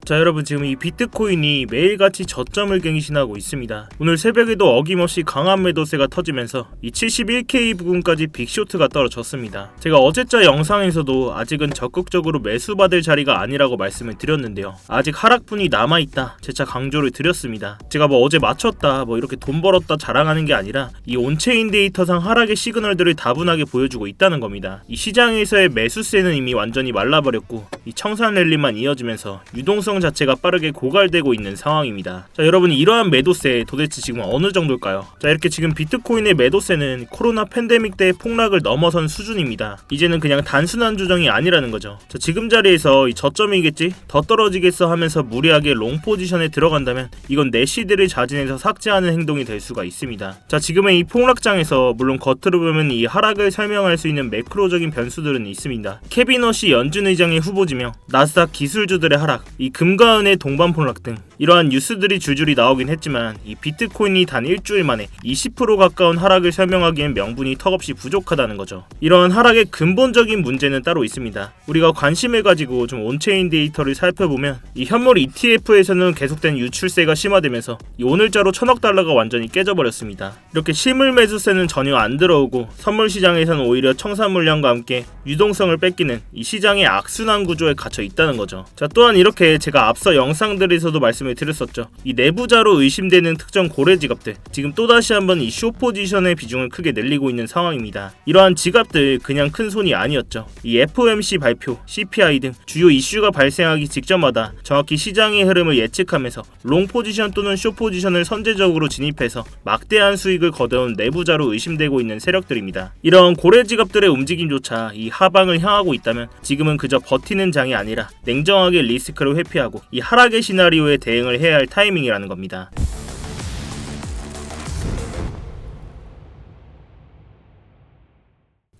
자, 여러분, 지금 이 비트코인이 매일같이 저점을 갱신하고 있습니다. 오늘 새벽에도 어김없이 강한 매도세가 터지면서 이 71K 부근까지 빅쇼트가 떨어졌습니다. 제가 어제자 영상에서도 아직은 적극적으로 매수받을 자리가 아니라고 말씀을 드렸는데요. 아직 하락분이 남아있다 재차 강조를 드렸습니다. 제가 어제 맞췄다 이렇게 돈 벌었다 자랑하는 게 아니라 이 온체인 데이터상 하락의 시그널들을 다분하게 보여주고 있다는 겁니다. 이 시장에서의 매수세는 이미 완전히 말라버렸고 이 청산 랠리만 이어지면서 유동성 자체가 빠르게 고갈되고 있는 상황입니다. 자, 여러분, 이러한 매도세 도대체 지금 어느 정도일까요? 자, 이렇게 지금 비트코인의 매도세는 코로나 팬데믹 때의 폭락을 넘어선 수준입니다. 이제는 그냥 단순한 조정이 아니라는 거죠. 자, 지금 자리에서 이 저점이겠지? 더 떨어지겠어 하면서 무리하게 롱 포지션에 들어간다면 이건 내 시드를 자진해서 삭제하는 행동이 될 수가 있습니다. 자, 지금의 이 폭락장에서 물론 겉으로 보면 이 하락을 설명할 수 있는 매크로적인 변수들은 있습니다. 케빈 허시 연준 의장의 후보지명, 나스닥 기술주들의 하락, 이 금과 은의 동반 폭락 등 이러한 뉴스들이 줄줄이 나오긴 했지만 이 비트코인이 단 일주일 만에 20% 가까운 하락을 설명하기엔 명분이 턱없이 부족하다는 거죠. 이러한 하락의 근본적인 문제는 따로 있습니다. 우리가 관심을 가지고 좀 온체인 데이터를 살펴보면 이 현물 ETF에서는 계속된 유출세가 심화되면서 이 오늘자로 1000억 달러가 완전히 깨져버렸습니다. 이렇게 실물 매수세는 전혀 안 들어오고 선물 시장에서는 오히려 청산 물량과 함께 유동성을 뺏기는 이 시장의 악순환 구조에 갇혀 있다는 거죠. 자, 또한 이렇게 제가 앞서 영상들에서도 말씀을 드렸었죠. 이 내부자로 의심되는 특정 고래 지갑들, 지금 또다시 한번 이 숏 포지션의 비중을 크게 늘리고 있는 상황입니다. 이러한 지갑들 그냥 큰 손이 아니었죠. 이 FOMC 발표, CPI 등 주요 이슈가 발생하기 직전마다 정확히 시장의 흐름을 예측하면서 롱 포지션 또는 숏 포지션을 선제적으로 진입해서 막대한 수익을 거둬온 내부자로 의심되고 있는 세력들입니다. 이런 고래 지갑들의 움직임조차 이 하방을 향하고 있다면 지금은 그저 버티는 장이 아니라 냉정하게 리스크를 회피하고 이 하락의 시나리오에 대응을 해야 할 타이밍이라는 겁니다.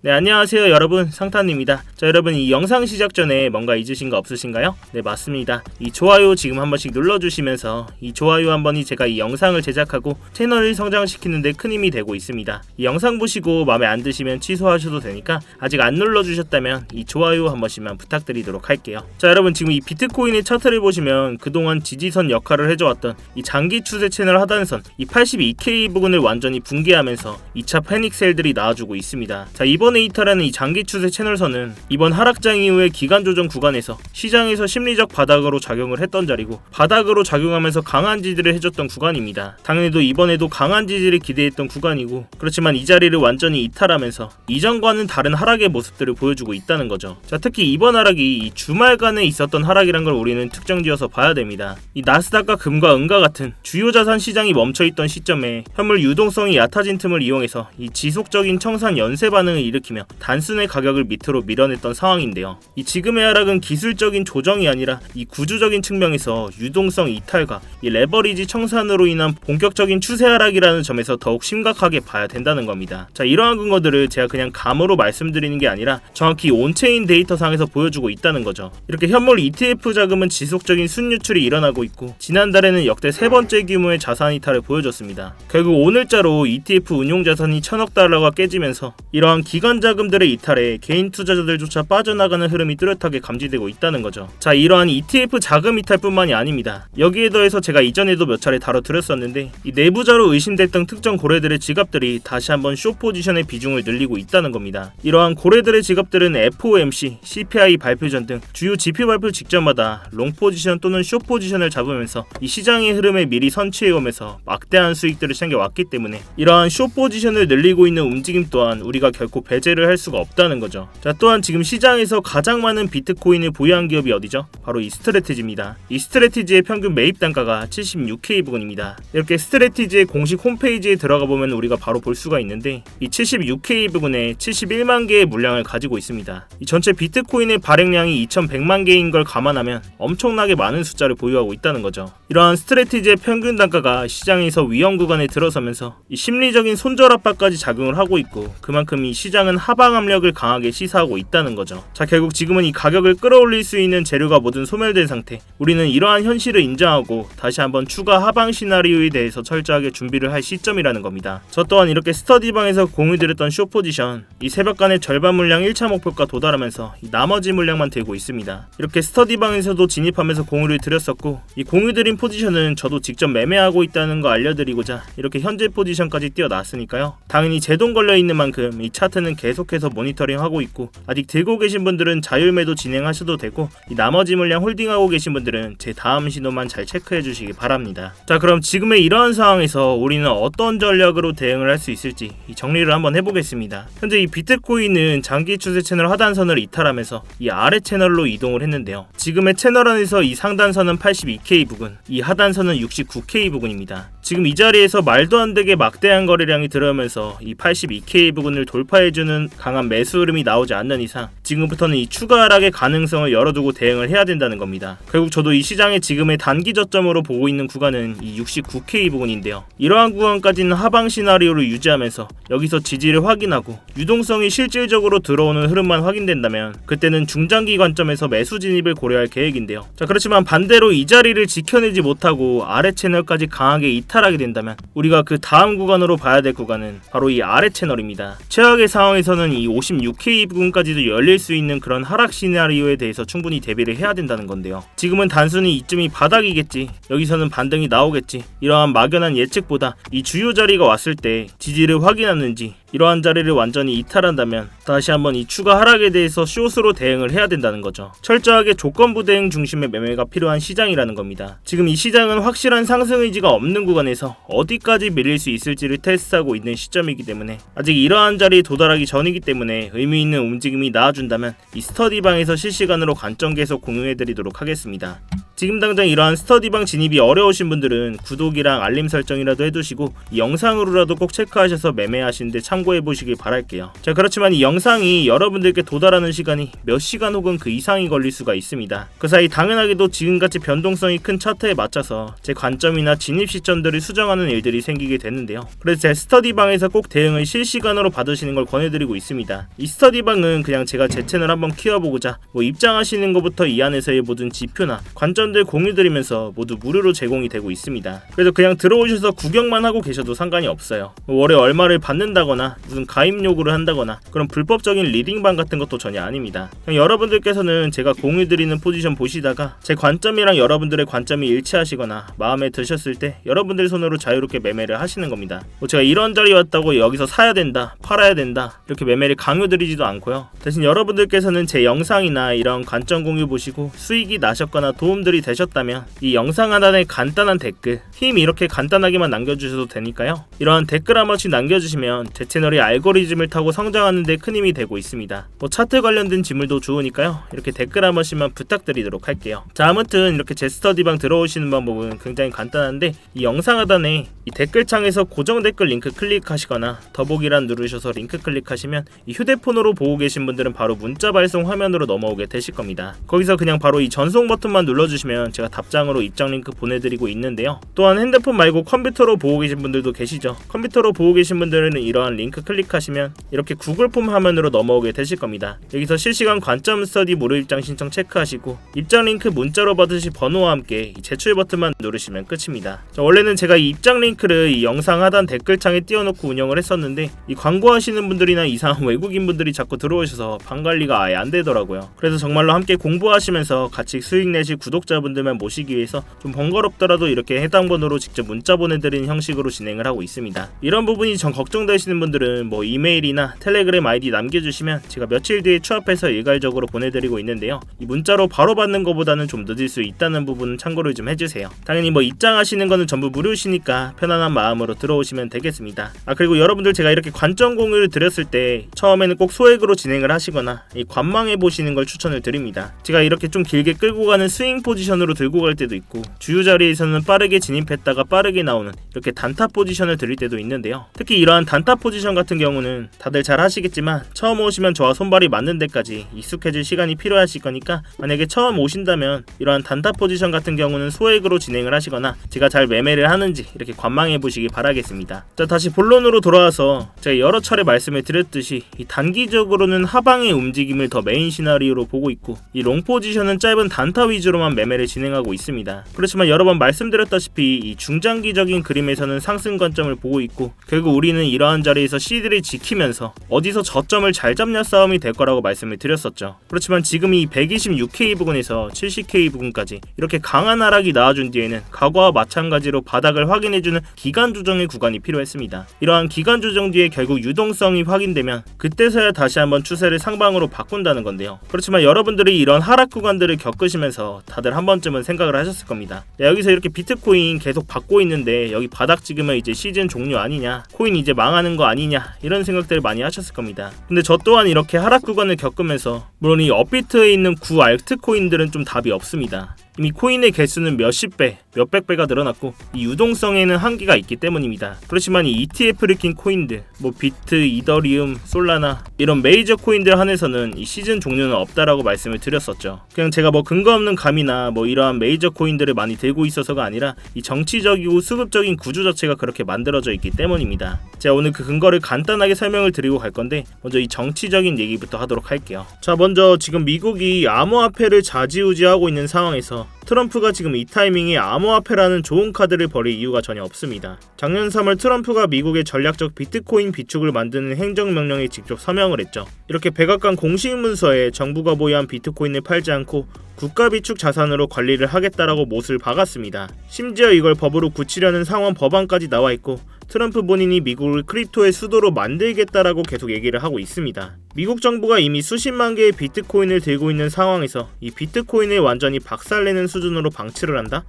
네, 안녕하세요 여러분, 상탄입니다. 자, 여러분, 이 영상 시작 전에 뭔가 잊으신 거 없으신가요? 네, 맞습니다. 이 좋아요 지금 한 번씩 눌러주시면서 이 좋아요 한 번이 제가 이 영상을 제작하고 채널을 성장시키는 데 큰 힘이 되고 있습니다. 이 영상 보시고 마음에 안 드시면 취소하셔도 되니까 아직 안 눌러주셨다면 이 좋아요 한 번씩만 부탁드리도록 할게요. 자, 여러분, 지금 이 비트코인의 차트를 보시면 그동안 지지선 역할을 해줘왔던 이 장기 추세 채널 하단선 이 82K 부근을 완전히 붕괴하면서 2차 패닉 셀들이 나와주고 있습니다. 자, 이번에 이탈하는 이 장기 추세 채널선은 이번 하락장 이후의 기간 조정 구간에서 시장에서 심리적 바닥으로 작용을 했던 자리고, 바닥으로 작용하면서 강한 지지를 해줬던 구간입니다. 당연히도 이번에도 강한 지지를 기대했던 구간이고, 그렇지만 이 자리를 완전히 이탈하면서 이전과는 다른 하락의 모습들을 보여주고 있다는 거죠. 자, 특히 이번 하락이 이 주말간에 있었던 하락이란 걸 우리는 특정지어서 봐야 됩니다. 이 나스닥과 금과 은과 같은 주요 자산 시장이 멈춰있던 시점에 현물 유동성이 얕아진 틈을 이용해서 이 지속적인 청산 연쇄 반응을 일으키며 단순의 가격을 밑으로 밀어냈던 상황인데요. 이 지금의 하락은 기술적인 조정이 아니라 이 구조적인 측면에서 유동성 이탈과 이 레버리지 청산으로 인한 본격적인 추세 하락이라는 점에서 더욱 심각하게 봐야 된다는 겁니다. 자, 이러한 근거들을 제가 그냥 감으로 말씀드리는 게 아니라 정확히 온체인 데이터상에서 보여주고 있다는 거죠. 이렇게 현물 ETF 자금은 지속적인 순유출이 일어나고 있고, 지난달에는 역대 세 번째 규모의 자산 이탈을 보여줬습니다. 결국 오늘자로 ETF 운용 자산이 1000억 달러가 깨지면서 이러한 기관 자금들의 이탈에 개인 투자자들조차 빠져나가는 흐름이 뚜렷하게 감지되고 있다는 거죠. 자, 이러한 ETF 자금 이탈뿐만이 아닙니다. 여기에 더해서 제가 이전에도 몇 차례 다뤄드렸었는데 이 내부자로 의심됐던 특정 고래들의 지갑들이 다시 한번 숏 포지션의 비중을 늘리고 있다는 겁니다. 이러한 고래들의 지갑들은 FOMC, CPI 발표 전 등 주요 지표 발표 직전마다 롱 포지션 또는 숏 포지션을 잡으면서 이 시장의 흐름에 미리 선취해오면서 막대한 수익들을 챙겨왔기 때문에 이러한 숏 포지션을 늘리고 있는 움직임 또한 우리가 결코 배제를 할 수가 없다는 거죠. 자, 또한 지금 시장에서 가장 많은 비트코인을 보유한 기업이 어디죠? 바로 이 스트래티지입니다. 이 스트래티지의 평균 매입 단가가 76K 부근입니다. 이렇게 스트래티지의 공식 홈페이지에 들어가 보면 우리가 바로 볼 수가 있는데 이 76K 부근에 71만 개의 물량을 가지고 있습니다. 이 전체 비트코인의 발행량이 2100만 개인 걸 감안하면 엄청나게 많은 숫자를 보유하고 있다는 거죠. 이러한 스트래티지의 평균 단가가 시장에서 위험 구간에 들어서면서 이 심리적인 손절 압박까지 작용을 하고 있고, 그만큼 이 시장은 시장은 하방 압력을 강하게 시사하고 있다는 거죠. 자, 결국 지금은 이 가격을 끌어올릴 수 있는 재료가 모두 소멸된 상태. 우리는 이러한 현실을 인정하고 다시 한번 추가 하방 시나리오에 대해서 철저하게 준비를 할 시점이라는 겁니다. 저 또한 이렇게 스터디방에서 공유드렸던 숏 포지션, 이 새벽간의 절반 물량 1차 목표가 도달하면서 이 나머지 물량만 들고 있습니다. 이렇게 스터디방에서도 진입하면서 공유를 드렸었고, 이 공유드린 포지션은 저도 직접 매매하고 있다는 거 알려드리고자 이렇게 현재 포지션까지 띄워놨으니까요. 당연히 제동 걸려있는 만큼 이 차트는 계속해서 모니터링하고 있고, 아직 들고 계신 분들은 자율매도 진행하셔도 되고, 이 나머지 물량 홀딩하고 계신 분들은 제 다음 신호만 잘 체크해 주시기 바랍니다. 자, 그럼 지금의 이러한 상황에서 우리는 어떤 전략으로 대응을 할 수 있을지 이 정리를 한번 해보겠습니다. 현재 이 비트코인은 장기 추세 채널 하단선을 이탈하면서 이 아래 채널로 이동을 했는데요. 지금의 채널 안에서 이 상단선은 82K 부근, 이 하단선은 69K 부근입니다. 지금 이 자리에서 말도 안 되게 막대한 거래량이 들어오면서 이 82K 부근을 돌파해주는 강한 매수 흐름이 나오지 않는 이상 지금부터는 이 추가 하락의 가능성을 열어두고 대응을 해야 된다는 겁니다. 결국 저도 이 시장의 지금의 단기 저점으로 보고 있는 구간은 이 69K 부근인데요. 이러한 구간까지는 하방 시나리오를 유지하면서 여기서 지지를 확인하고 유동성이 실질적으로 들어오는 흐름만 확인된다면 그때는 중장기 관점에서 매수 진입을 고려할 계획인데요. 자, 그렇지만 반대로 이 자리를 지켜내지 못하고 아래 채널까지 강하게 이탈하게 된다면 우리가 그 다음 구간으로 봐야 될 구간은 바로 이 아래 채널입니다. 최악의 상황에서는 이 56K 부근까지도 열릴 수 있는 그런 하락 시나리오에 대해서 충분히 대비를 해야 된다는 건데요. 지금은 단순히 이쯤이 바닥이겠지, 여기서는 반등이 나오겠지, 이러한 막연한 예측보다 이 주요 자리가 왔을 때 지지를 확인하는지 이러한 자리를 완전히 이탈한다면 다시 한번 이 추가 하락에 대해서 숏으로 대응을 해야 된다는 거죠. 철저하게 조건부 대응 중심의 매매가 필요한 시장이라는 겁니다. 지금 이 시장은 확실한 상승 의지가 없는 구간에서 어디까지 밀릴 수 있을지를 테스트하고 있는 시점이기 때문에 아직 이러한 자리에 도달하기 전이기 때문에 의미 있는 움직임이 나와준다면 이 스터디방에서 실시간으로 관점 계속 공유해드리도록 하겠습니다. 지금 당장 이러한 스터디방 진입이 어려우신 분들은 구독이랑 알림 설정이라도 해두시고 이 영상으로라도 꼭 체크하셔서 매매하시는데 참고해보시길 바랄게요. 자, 그렇지만 이 영상이 여러분들께 도달하는 시간이 몇 시간 혹은 그 이상이 걸릴 수가 있습니다. 그 사이 당연하게도 지금같이 변동성이 큰 차트에 맞춰서 제 관점이나 진입 시점들을 수정하는 일들이 생기게 되는데요. 그래서 제 스터디방에서 꼭 대응을 실시간으로 받으시는 걸 권해드리고 있습니다. 이 스터디방은 그냥 제가 제 채널 한번 키워보고자 입장하시는 것부터 이 안에서의 모든 지표나 관점들 공유드리면서 모두 무료로 제공이 되고 있습니다. 그래서 그냥 들어오셔서 구경만 하고 계셔도 상관이 없어요. 월에 얼마를 받는다거나 무슨 가입 요구를 한다거나 그런 불법적인 리딩방 같은 것도 전혀 아닙니다. 그냥 여러분들께서는 제가 공유드리는 포지션 보시다가 제 관점이랑 여러분들의 관점이 일치하시거나 마음에 드셨을 때 여러분들 손으로 자유롭게 매매를 하시는 겁니다. 제가 이런 자리 왔다고 여기서 사야 된다, 팔아야 된다 이렇게 매매를 강요드리지도 않고요. 대신 여러분들께서는 제 영상이나 이런 관점 공유 보시고 수익이 나셨거나 도움들이 되셨다면 이 영상 하단에 간단한 댓글, 힘 이렇게 간단하게만 남겨주셔도 되니까요. 이러한 댓글 한 번씩 남겨주시면 제 채널이 알고리즘을 타고 성장하는 데 큰 힘이 되고 있습니다. 차트 관련된 지물도 좋으니까요. 이렇게 댓글 한 번씩만 부탁드리도록 할게요. 자, 아무튼 이렇게 제 스터디방 들어오시는 방법은 굉장히 간단한데 이 영상 하단에 이 댓글창에서 고정 댓글 링크 클릭하시거나 더보기란 누르셔서 링크 클릭하시면 이 휴대폰으로 보고 계신 분들은 바로 문자 발송 화면으로 넘어오게 되실 겁니다. 거기서 그냥 바로 이 전송 버튼만 눌러주시면 제가 답장으로 입장 링크 보내드리고 있는데요. 또한 핸드폰 말고 컴퓨터로 보고 계신 분들도 계시죠. 컴퓨터로 보고 계신 분들은 이러한 링크 클릭하시면 이렇게 구글 폼 화면으로 넘어오게 되실 겁니다. 여기서 실시간 관점 스터디 무료 입장 신청 체크하시고 입장 링크 문자로 받으실 번호와 함께 이 제출 버튼만 누르시면 끝입니다. 자, 원래는 제가 이 입장 링크를 이 영상 하단 댓글창에 띄워놓고 운영을 했었는데 이 광고하시는 분들이나 이상한 외국인 분들이 자꾸 들어오셔서 방 관리가 아예 안 되더라고요. 그래서 정말로 함께 공부하시면서 같이 수익 내실 구독자분들만 모시기 위해서 좀 번거롭더라도 이렇게 해당 번호로 직접 문자 보내드리는 형식으로 진행을 하고 있습니다. 이런 부분이 전 걱정되시는 분들은 이메일이나 텔레그램 아이디 남겨주시면 제가 며칠 뒤에 추합해서 일괄적으로 보내드리고 있는데요. 이 문자로 바로 받는 것보다는 좀 늦을 수 있다는 부분은 참고를 좀 해주세요. 당연히 입장하시는 거는 전부 무료시니까 편안한 마음으로 들어오시면 되겠습니다. 그리고 여러분들 제가 이렇게 관점 공유를 드렸을 때 처음에는 꼭 소액으로 진행을 하시거나 이 관망해 보시는 걸 추천을 드립니다. 제가 이렇게 좀 길게 끌고 가는 스윙 포지션 포지션으로 들고 갈 때도 있고, 주요 자리에서는 빠르게 진입했다가 빠르게 나오는 이렇게 단타 포지션을 드릴 때도 있는데요. 특히 이러한 단타 포지션 같은 경우는 다들 잘 하시겠지만 처음 오시면 저와 손발이 맞는 데까지 익숙해질 시간이 필요하실 거니까, 만약에 처음 오신다면 이러한 단타 포지션 같은 경우는 소액으로 진행을 하시거나 제가 잘 매매를 하는지 이렇게 관망해 보시기 바라겠습니다. 자, 다시 본론으로 돌아와서 제가 여러 차례 말씀을 드렸듯이 이 단기적으로는 하방의 움직임을 더 메인 시나리오로 보고 있고, 이 롱 포지션은 짧은 단타 위주로만 매매를 진행하고 있습니다. 그렇지만 여러 번 말씀드렸다시피 이 중장기적인 그림에서는 상승 관점을 보고 있고, 결국 우리는 이러한 자리에서 C들을 지키면서 어디서 저점을 잘 잡냐 싸움이 될 거라고 말씀을 드렸었죠. 그렇지만 지금 이 126K 부근에서 70K 부근까지 이렇게 강한 하락이 나와준 뒤에는 과거와 마찬가지로 바닥을 확인해주는 기간 조정의 구간이 필요했습니다. 이러한 기간 조정 뒤에 결국 유동성이 확인되면 그때서야 다시 한번 추세를 상방으로 바꾼다는 건데요. 그렇지만 여러분들이 이런 하락 구간들을 겪으시면서 다들 한 번쯤은 생각을 하셨을 겁니다. 여기서 이렇게 비트코인 계속 받고 있는데 여기 바닥 찍으면 이제 시즌 종료 아니냐, 코인 이제 망하는 거 아니냐, 이런 생각들을 많이 하셨을 겁니다. 근데 저 또한 이렇게 하락 구간을 겪으면서 물론 이 업비트에 있는 구 알트코인들은 좀 답이 없습니다. 이미 코인의 개수는 몇십 배, 몇백 배가 늘어났고 이 유동성에는 한계가 있기 때문입니다. 그렇지만 이 ETF를 낀 코인들, 비트, 이더리움, 솔라나 이런 메이저 코인들 한해서는 이 시즌 종료는 없다라고 말씀을 드렸었죠. 그냥 제가 근거 없는 감이나 이러한 메이저 코인들을 많이 들고 있어서가 아니라 이 정치적이고 수급적인 구조 자체가 그렇게 만들어져 있기 때문입니다. 제가 오늘 그 근거를 간단하게 설명을 드리고 갈 건데, 먼저 이 정치적인 얘기부터 하도록 할게요. 자, 먼저 지금 미국이 암호화폐를 좌지우지하고 있는 상황에서 트럼프가 지금 이 타이밍에 암호화폐라는 좋은 카드를 버릴 이유가 전혀 없습니다. 작년 3월 트럼프가 미국의 전략적 비트코인 비축을 만드는 행정명령에 직접 서명을 했죠. 이렇게 백악관 공식 문서에 정부가 보유한 비트코인을 팔지 않고 국가 비축 자산으로 관리를 하겠다라고 못을 박았습니다. 심지어 이걸 법으로 굳히려는 상원 법안까지 나와 있고, 트럼프 본인이 미국을 크립토의 수도로 만들겠다라고 계속 얘기를 하고 있습니다. 미국 정부가 이미 수십만 개의 비트코인을 들고 있는 상황에서 이 비트코인을 완전히 박살내는 수준으로 방치를 한다?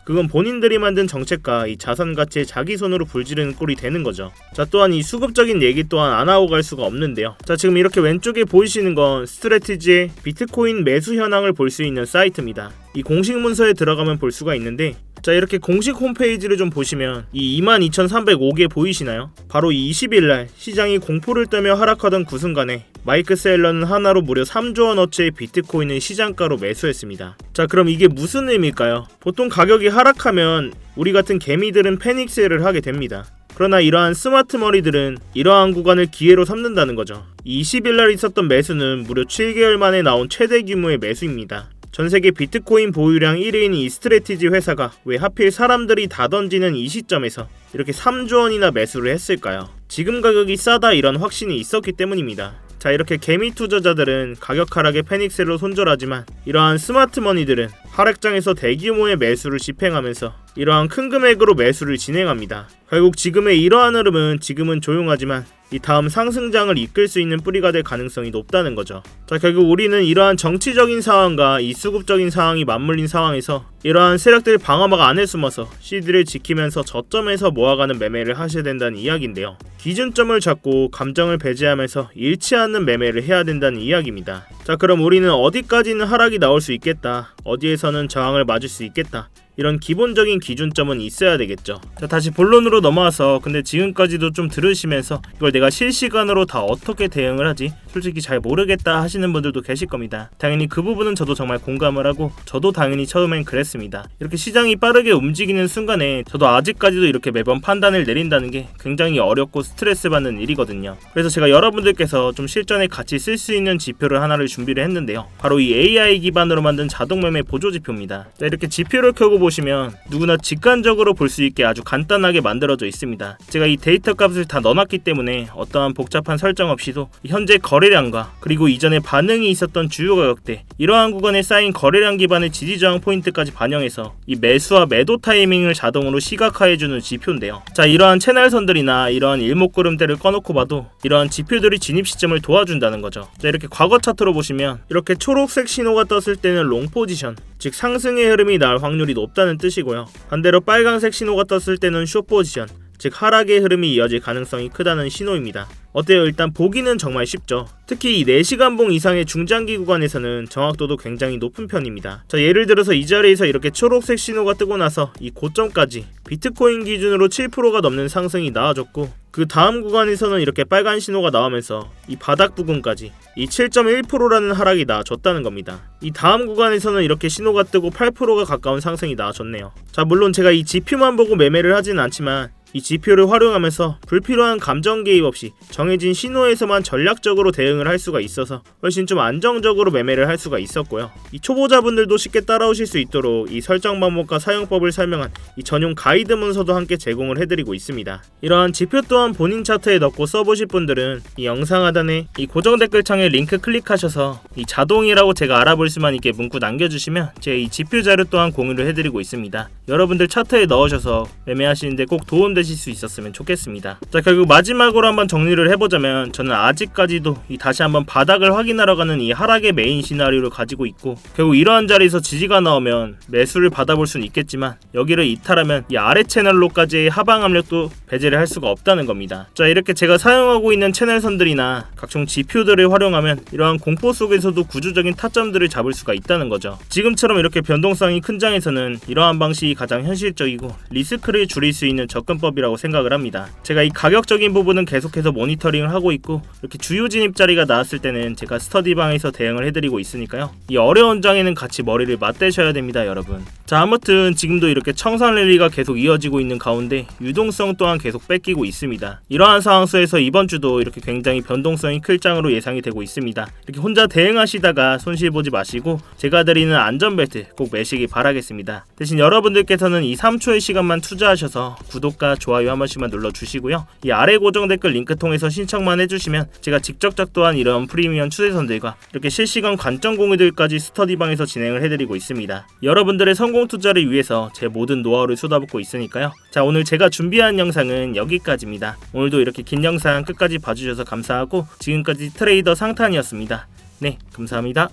그건 본인들이 만든 정책과 이 자산 가치에 자기 손으로 불지르는 꼴이 되는 거죠. 자, 또한 이 수급적인 얘기 또한 안 하고 갈 수가 없는데요. 자, 지금 이렇게 왼쪽에 보이시는 건 스트래티지의 비트코인 매수 현황을 볼 수 있는 사이트입니다. 이 공식 문서에 들어가면 볼 수가 있는데, 자, 이렇게 공식 홈페이지를 좀 보시면 이 22,305개 보이시나요? 바로 이 20일날 시장이 공포를 떨며 하락하던 그 순간에 마이크 셀러는 하나로 무려 3조 원어치의 비트코인을 시장가로 매수했습니다. 자, 그럼 이게 무슨 의미일까요? 보통 가격이 하락하면 우리 같은 개미들은 패닉셀을 하게 됩니다. 그러나 이러한 스마트 머리들은 이러한 구간을 기회로 삼는다는 거죠. 20일날 있었던 매수는 무려 7개월 만에 나온 최대 규모의 매수입니다. 전세계 비트코인 보유량 1위인 이 스트래티지 회사가 왜 하필 사람들이 다 던지는 이 시점에서 이렇게 3조 원이나 매수를 했을까요? 지금 가격이 싸다 이런 확신이 있었기 때문입니다. 자, 이렇게 개미 투자자들은 가격 하락에 패닉셀로 손절하지만 이러한 스마트머니들은 하락장에서 대규모의 매수를 집행하면서 이러한 큰 금액으로 매수를 진행합니다. 결국 지금의 이러한 흐름은 지금은 조용하지만 이 다음 상승장을 이끌 수 있는 뿌리가 될 가능성이 높다는 거죠. 자, 결국 우리는 이러한 정치적인 상황과 이 수급적인 상황이 맞물린 상황에서 이러한 세력들 방어막 안에 숨어서 C들을 지키면서 저점에서 모아가는 매매를 하셔야 된다는 이야기인데요. 기준점을 잡고 감정을 배제하면서 잃지 않는 매매를 해야 된다는 이야기입니다. 자, 그럼 우리는 어디까지는 하락이 나올 수 있겠다, 어디에서는 저항을 맞을 수 있겠다, 이런 기본적인 기준점은 있어야 되겠죠. 자, 다시 본론으로 넘어와서 근데 지금까지도 좀 들으시면서 이걸 내가 실시간으로 다 어떻게 대응을 하지? 솔직히 잘 모르겠다 하시는 분들도 계실 겁니다. 당연히 그 부분은 저도 정말 공감을 하고 저도 당연히 처음엔 그랬습니다. 이렇게 시장이 빠르게 움직이는 순간에 저도 아직까지도 이렇게 매번 판단을 내린다는 게 굉장히 어렵고 스트레스 받는 일이거든요. 그래서 제가 여러분들께서 좀 실전에 같이 쓸 수 있는 지표를 하나를 준비를 했는데요. 바로 이 AI 기반으로 만든 자동매매 보조지표입니다. 자, 이렇게 지표를 켜고 보시면 누구나 직관적으로 볼 수 있게 아주 간단하게 만들어져 있습니다. 제가 이 데이터 값을 다 넣어놨기 때문에 어떠한 복잡한 설정 없이도 현재 거래량과 그리고 이전에 반응이 있었던 주요 가격대, 이러한 구간에 쌓인 거래량 기반의 지지저항 포인트까지 반영해서 이 매수와 매도 타이밍을 자동으로 시각화해주는 지표인데요. 자, 이러한 채널선들이나 이러한 일목구름대를 꺼놓고 봐도 이러한 지표들이 진입 시점을 도와준다는 거죠. 자, 이렇게 과거 차트로 보시면 이렇게 초록색 신호가 떴을 때는 롱 포지션, 즉 상승의 흐름이 나올 확률이 높다는 뜻이고요. 반대로 빨간색 신호가 떴을 때는 숏 포지션, 즉 하락의 흐름이 이어질 가능성이 크다는 신호입니다. 어때요? 일단 보기는 정말 쉽죠. 특히 이 4시간봉 이상의 중장기 구간에서는 정확도도 굉장히 높은 편입니다. 자, 예를 들어서 이 자리에서 이렇게 초록색 신호가 뜨고 나서 이 고점까지 비트코인 기준으로 7%가 넘는 상승이 나와줬고, 그 다음 구간에서는 이렇게 빨간 신호가 나오면서 이 바닥 부근까지 이 7.1%라는 하락이 나와줬다는 겁니다. 이 다음 구간에서는 이렇게 신호가 뜨고 8%가 가까운 상승이 나와줬네요. 자, 물론 제가 이 지표만 보고 매매를 하진 않지만 이 지표를 활용하면서 불필요한 감정 개입 없이 정해진 신호에서만 전략적으로 대응을 할 수가 있어서 훨씬 좀 안정적으로 매매를 할 수가 있었고요. 이 초보자분들도 쉽게 따라오실 수 있도록 이 설정 방법과 사용법을 설명한 이 전용 가이드 문서도 함께 제공을 해드리고 있습니다. 이러한 지표 또한 본인 차트에 넣고 써보실 분들은 이 영상 하단에 이 고정 댓글창에 링크 클릭하셔서 이 자동이라고 제가 알아볼 수만 있게 문구 남겨주시면 제가 이 지표 자료 또한 공유를 해드리고 있습니다. 여러분들 차트에 넣으셔서 매매하시는데 꼭 도움되실 수 있었으면 좋겠습니다. 자, 결국 마지막으로 한번 정리를 해보자면, 저는 아직까지도 이 다시 한번 바닥을 확인하러 가는 이 하락의 메인 시나리오를 가지고 있고, 결국 이러한 자리에서 지지가 나오면 매수를 받아볼 수는 있겠지만 여기를 이탈하면 이 아래 채널로까지의 하방 압력도 배제를 할 수가 없다는 겁니다. 자, 이렇게 제가 사용하고 있는 채널선들이나 각종 지표들을 활용하면 이러한 공포 속에서도 구조적인 타점들을 잡을 수가 있다는 거죠. 지금처럼 이렇게 변동성이 큰 장에서는 이러한 방식이 가장 현실적이고 리스크를 줄일 수 있는 접근법이라고 생각을 합니다. 제가 이 가격적인 부분은 계속해서 모니터링을 하고 있고, 이렇게 주요 진입 자리가 나왔을 때는 제가 스터디방에서 대응을 해드리고 있으니까요. 이 어려운 장에는 같이 머리를 맞대셔야 됩니다, 여러분. 자, 아무튼 지금도 이렇게 청산 랠리가 계속 이어지고 있는 가운데 유동성 또한 계속 뺏기고 있습니다. 이러한 상황 속에서 이번 주도 이렇게 굉장히 변동성이 클 장으로 예상이 되고 있습니다. 이렇게 혼자 대응하시다가 손실 보지 마시고 제가 드리는 안전벨트 꼭 매시기 바라겠습니다. 대신 여러분들께서는 이 3초의 시간만 투자하셔서 구독과 좋아요 한 번씩만 눌러주시고요. 이 아래 고정 댓글 링크 통해서 신청만 해주시면 제가 직접 작도한 이런 프리미엄 추세선들과 이렇게 실시간 관점 공유들까지 스터디방에서 진행을 해드리고 있습니다. 여러분들의 성공 투자를 위해서 제 모든 노하우를 쏟아붓고 있으니까요. 자, 오늘 제가 준비한 영상은 여기까지입니다. 오늘도 이렇게 긴 영상 끝까지 봐주셔서 감사하고, 지금까지 트레이더 상탄이었습니다. 네, 감사합니다.